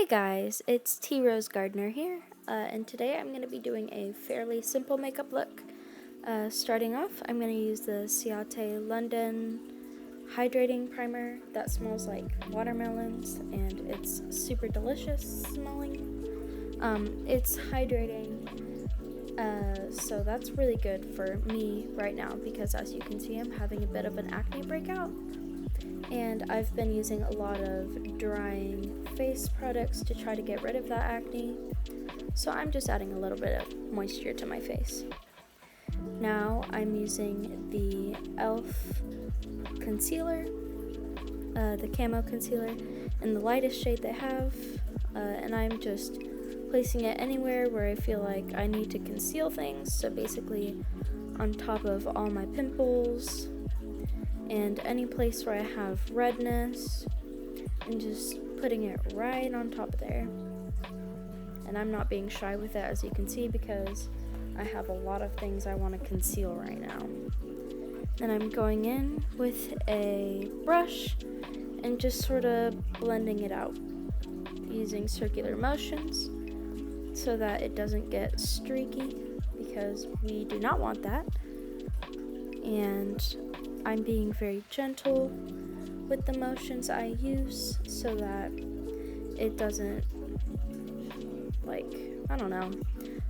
Hey guys, it's T. Rose Gardner here, and today I'm going to be doing a fairly simple makeup look. Starting off, I'm going to use the Ciate London Hydrating Primer that smells like watermelons, and it's super delicious smelling. It's hydrating, so that's really good for me right now because as you can see I'm having a bit of an acne breakout. And I've been using a lot of drying face products to try to get rid of that acne, so I'm just adding a little bit of moisture to my face. Now I'm using the e.l.f. concealer, the camo concealer, in the lightest shade they have, and I'm just placing it anywhere where I feel like I need to conceal things, so basically on top of all my pimples, and any place where I have redness, and just putting it right on top of there. And I'm not being shy with it, as you can see, because I have a lot of things I want to conceal right now. Then I'm going in with a brush and just sort of blending it out using circular motions so that it doesn't get streaky, because we do not want that. And I'm being very gentle with the motions I use so that it doesn't, I don't know,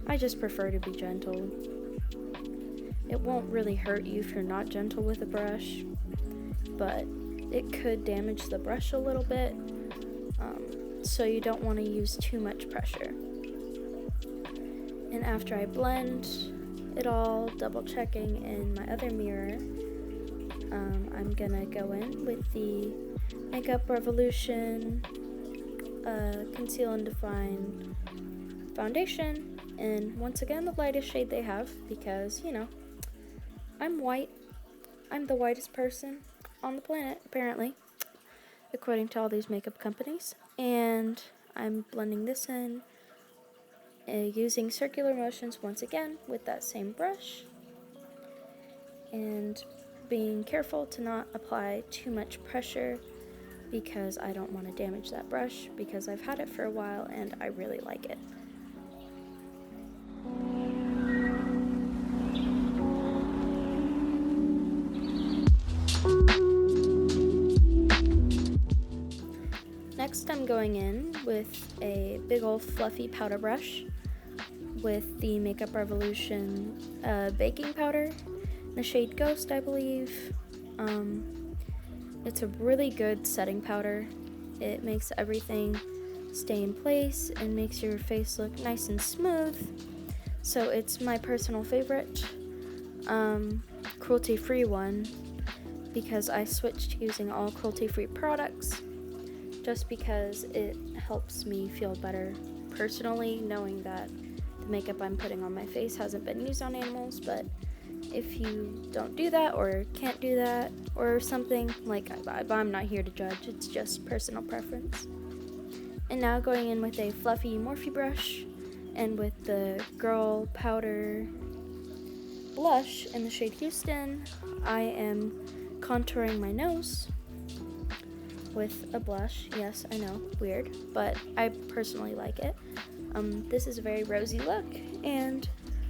I just prefer to be gentle. It won't really hurt you if you're not gentle with a brush, but it could damage the brush a little bit, so you don't want to use too much pressure. And after I blend it all, double checking in my other mirror, I'm gonna go in with the Makeup Revolution Conceal and Define foundation, and once again the lightest shade they have, because, you know, I'm white. I'm the whitest person on the planet, apparently, according to all these makeup companies. And I'm blending this in using circular motions once again with that same brush, and being careful to not apply too much pressure because I don't want to damage that brush, because I've had it for a while and I really like it. Next I'm going in with a big old fluffy powder brush with the Makeup Revolution baking powder, the shade Ghost, I believe. It's a really good setting powder. It makes everything stay in place and makes your face look nice and smooth. So it's my personal favorite, cruelty-free one, because I switched to using all cruelty-free products just because it helps me feel better personally, knowing that the makeup I'm putting on my face hasn't been used on animals. But if you don't do that or can't do that or something, I'm not here to judge, it's just personal preference. And now going in with a fluffy Morphe brush and with the Girl Powder blush in the shade Houston, I am contouring my nose with a blush. Yes, I know, weird, but I personally like it. This is a very rosy look, and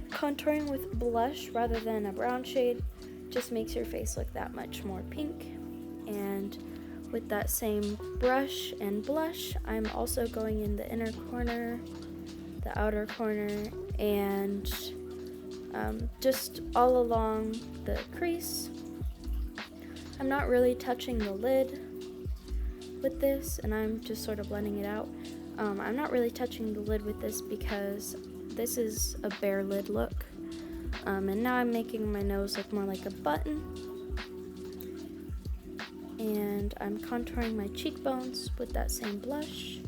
contouring with blush rather than a brown shade just makes your face look that much more pink. And with that same brush and blush, I'm also going in the inner corner, the outer corner, and just all along the crease. I'm not really touching the lid with this, and I'm just sort of blending it out. I'm not really touching the lid with this because this is a bare lid look, and now I'm making my nose look more like a button. And I'm contouring my cheekbones with that same blush.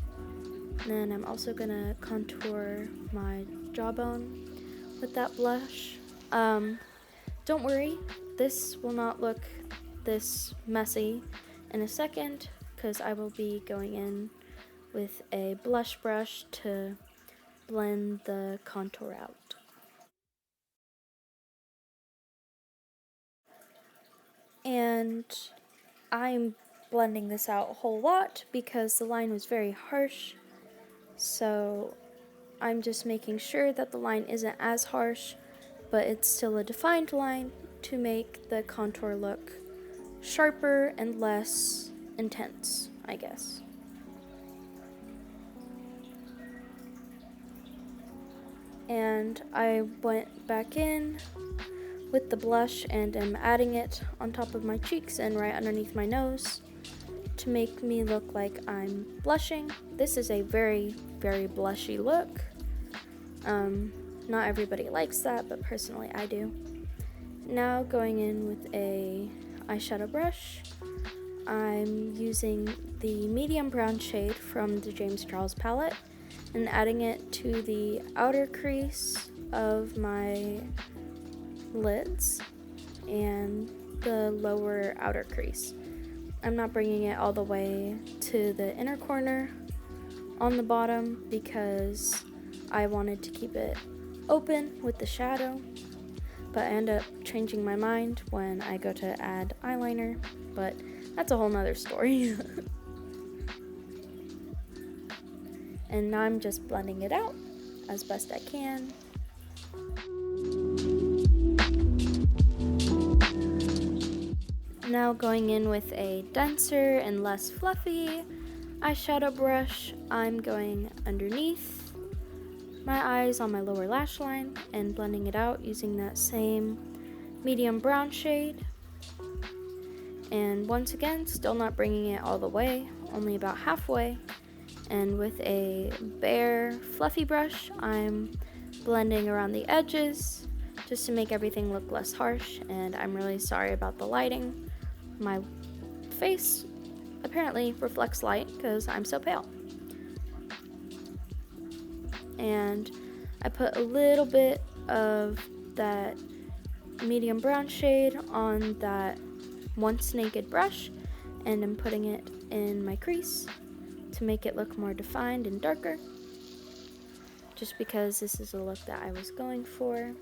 And then I'm also gonna contour my jawbone with that blush. Don't worry, this will not look this messy in a second, because I will be going in with a blush brush to blend the contour out. And I'm blending this out a whole lot because the line was very harsh, So I'm just making sure that the line isn't as harsh, but it's still a defined line to make the contour look sharper and less intense, I guess. And I went back in with the blush and am adding it on top of my cheeks and right underneath my nose to make me look like I'm blushing. This is a very, very blushy look. Not everybody likes that, but personally I do. Now going in with a eyeshadow brush, I'm using the medium brown shade from the James Charles palette and adding it to the outer crease of my lids and the lower outer crease. I'm not bringing it all the way to the inner corner on the bottom because I wanted to keep it open with the shadow, but I end up changing my mind when I go to add eyeliner, but that's a whole nother story. And now I'm just blending it out as best I can. Now going in with a denser and less fluffy eyeshadow brush, I'm going underneath my eyes on my lower lash line and blending it out using that same medium brown shade. And once again, still not bringing it all the way, only about halfway. And with a bare fluffy brush, I'm blending around the edges just to make everything look less harsh. And I'm really sorry about the lighting. My face apparently reflects light because I'm so pale. And I put a little bit of that medium brown shade on that once naked brush, and I'm putting it in my crease to make it look more defined and darker, just because this is a look that I was going for.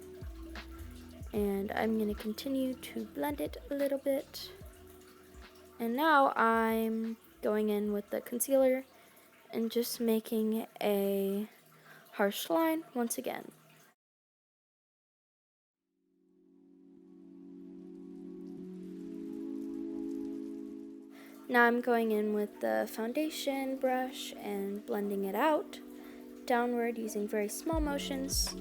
And I'm going to continue to blend it a little bit. And now I'm going in with the concealer and just making a harsh line once again. Now I'm going in with the foundation brush and blending it out downward using very small motions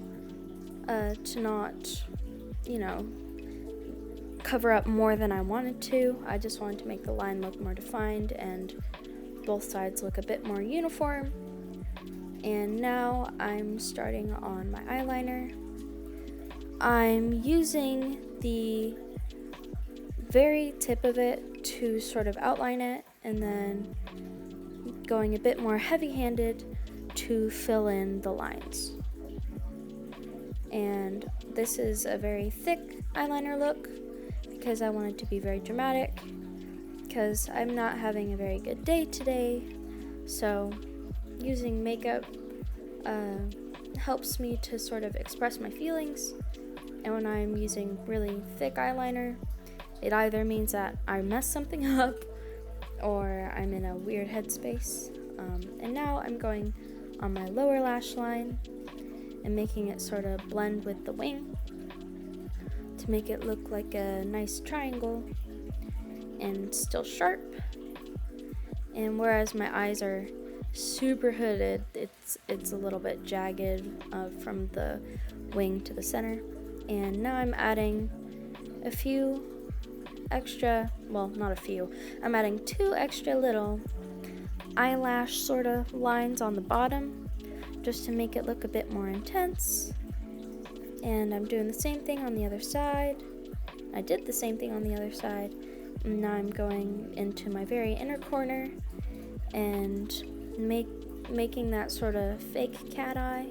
to not, cover up more than I wanted to. I just wanted to make the line look more defined and both sides look a bit more uniform. And now I'm starting on my eyeliner. I'm using the very tip of it to sort of outline it, and then going a bit more heavy-handed to fill in the lines. And this is a very thick eyeliner look because I want it to be very dramatic, because I'm not having a very good day today, so using makeup helps me to sort of express my feelings. And when I'm using really thick eyeliner, it either means that I messed something up or I'm in a weird headspace. And now I'm going on my lower lash line and making it sort of blend with the wing to make it look like a nice triangle and still sharp. And whereas my eyes are super hooded, it's a little bit jagged from the wing to the center. And now I'm adding a few extra, well, not a few, I'm adding 2 extra little eyelash sort of lines on the bottom just to make it look a bit more intense. And I'm doing the same thing on the other side. I did the same thing on the other side. And now I'm going into my very inner corner and making that sort of fake cat eye.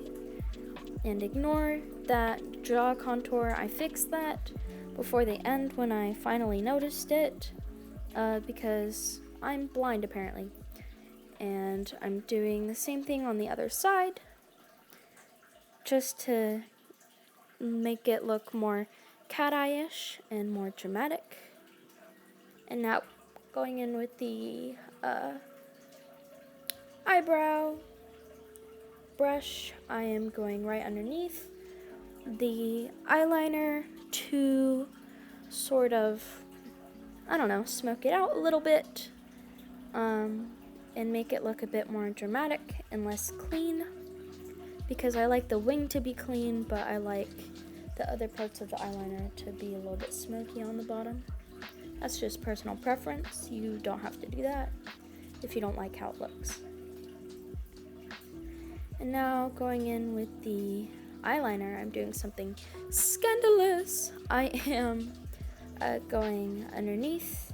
And ignore that jaw contour. I fixed that before the end when I finally noticed it, because I'm blind apparently. And I'm doing the same thing on the other side just to make it look more cat eye-ish and more dramatic. And now going in with the eyebrow brush, I am going right underneath the eyeliner to sort of, I don't know, smoke it out a little bit, and make it look a bit more dramatic and less clean, because I like the wing to be clean, but I like the other parts of the eyeliner to be a little bit smoky on the bottom. That's just personal preference. You don't have to do that if you don't like how it looks. And now going in with the eyeliner, I'm doing something scandalous. I am going underneath,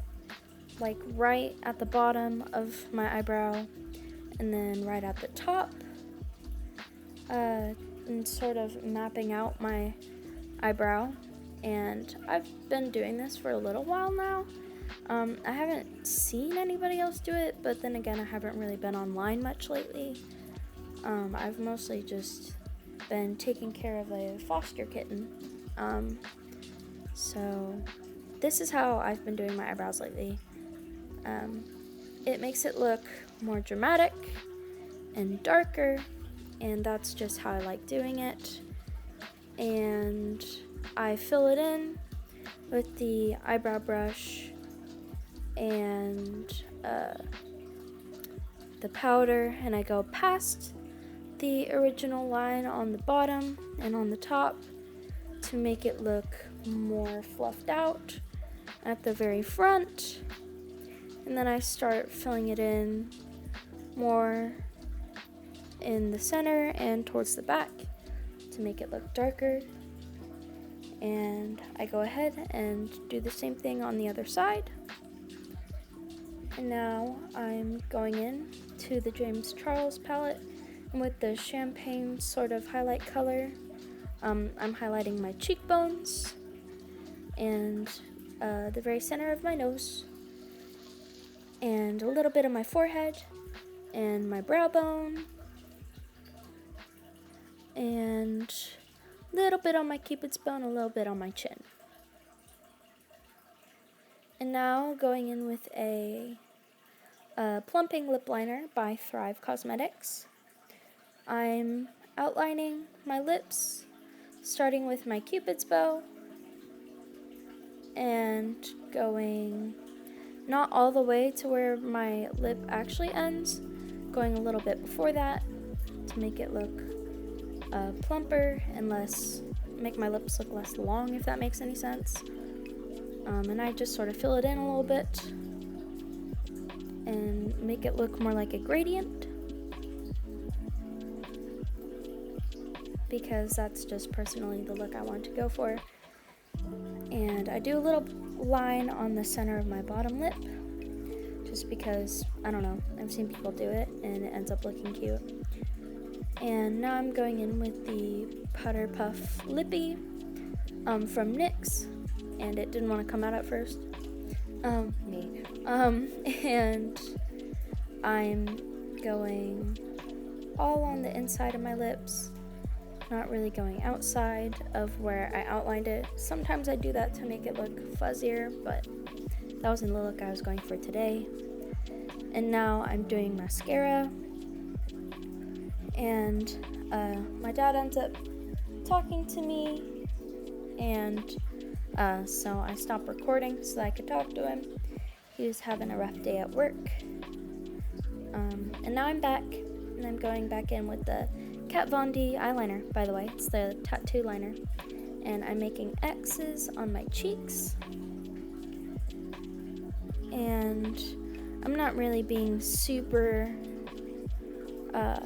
like right at the bottom of my eyebrow, and then right at the top, and sort of mapping out my eyebrow. And I've been doing this for a little while now. I haven't seen anybody else do it, but then again, I haven't really been online much lately. I've mostly just been taking care of a foster kitten. So this is how I've been doing my eyebrows lately. It makes it look more dramatic and darker, and that's just how I like doing it. And I fill it in with the eyebrow brush and the powder, and I go past the original line on the bottom and on the top to make it look more fluffed out at the very front. And then I start filling it in more in the center and towards the back to make it look darker. And I go ahead and do the same thing on the other side. And now I'm going in to the James Charles palette, and with the champagne sort of highlight color, I'm highlighting my cheekbones and the very center of my nose, and a little bit of my forehead and my brow bone, and a little bit on my cupid's bone, a little bit on my chin. And now going in with a plumping lip liner by Thrive Cosmetics. I'm outlining my lips, starting with my cupid's bow and going not all the way to where my lip actually ends, going a little bit before that to make it look plumper and make my lips look less long, if that makes any sense. And I just sort of fill it in a little bit and make it look more like a gradient, because that's just personally the look I want to go for. And I do a little line on the center of my bottom lip, just because, I don't know, I've seen people do it and it ends up looking cute. And now I'm going in with the Powder Puff Lippy from NYX, and it didn't want to come out at first. Me. And I'm going all on the inside of my lips, not really going outside of where I outlined it. Sometimes I do that to make it look fuzzier, but that wasn't the look I was going for today. And now I'm doing mascara, and my dad ends up talking to me, and so I stopped recording so that I could talk to him. He was having a rough day at work. And now I'm back, and I'm going back in with the Kat Von D eyeliner, by the way. It's the tattoo liner. And I'm making X's on my cheeks. And I'm not really being super, I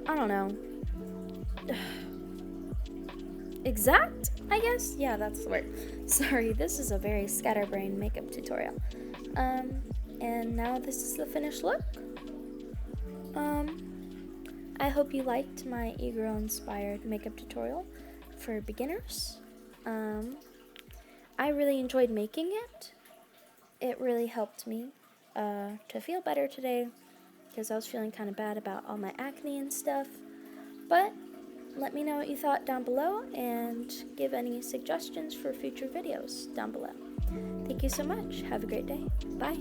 don't know, exact, I guess? Yeah, that's the word. Sorry, this is a very scatterbrained makeup tutorial. And now this is the finished look. I hope you liked my Egirl inspired makeup tutorial for beginners. I really enjoyed making it. It really helped me to feel better today, because I was feeling kind of bad about all my acne and stuff. But let me know what you thought down below, and give any suggestions for future videos down below. Thank you so much. Have a great day. Bye.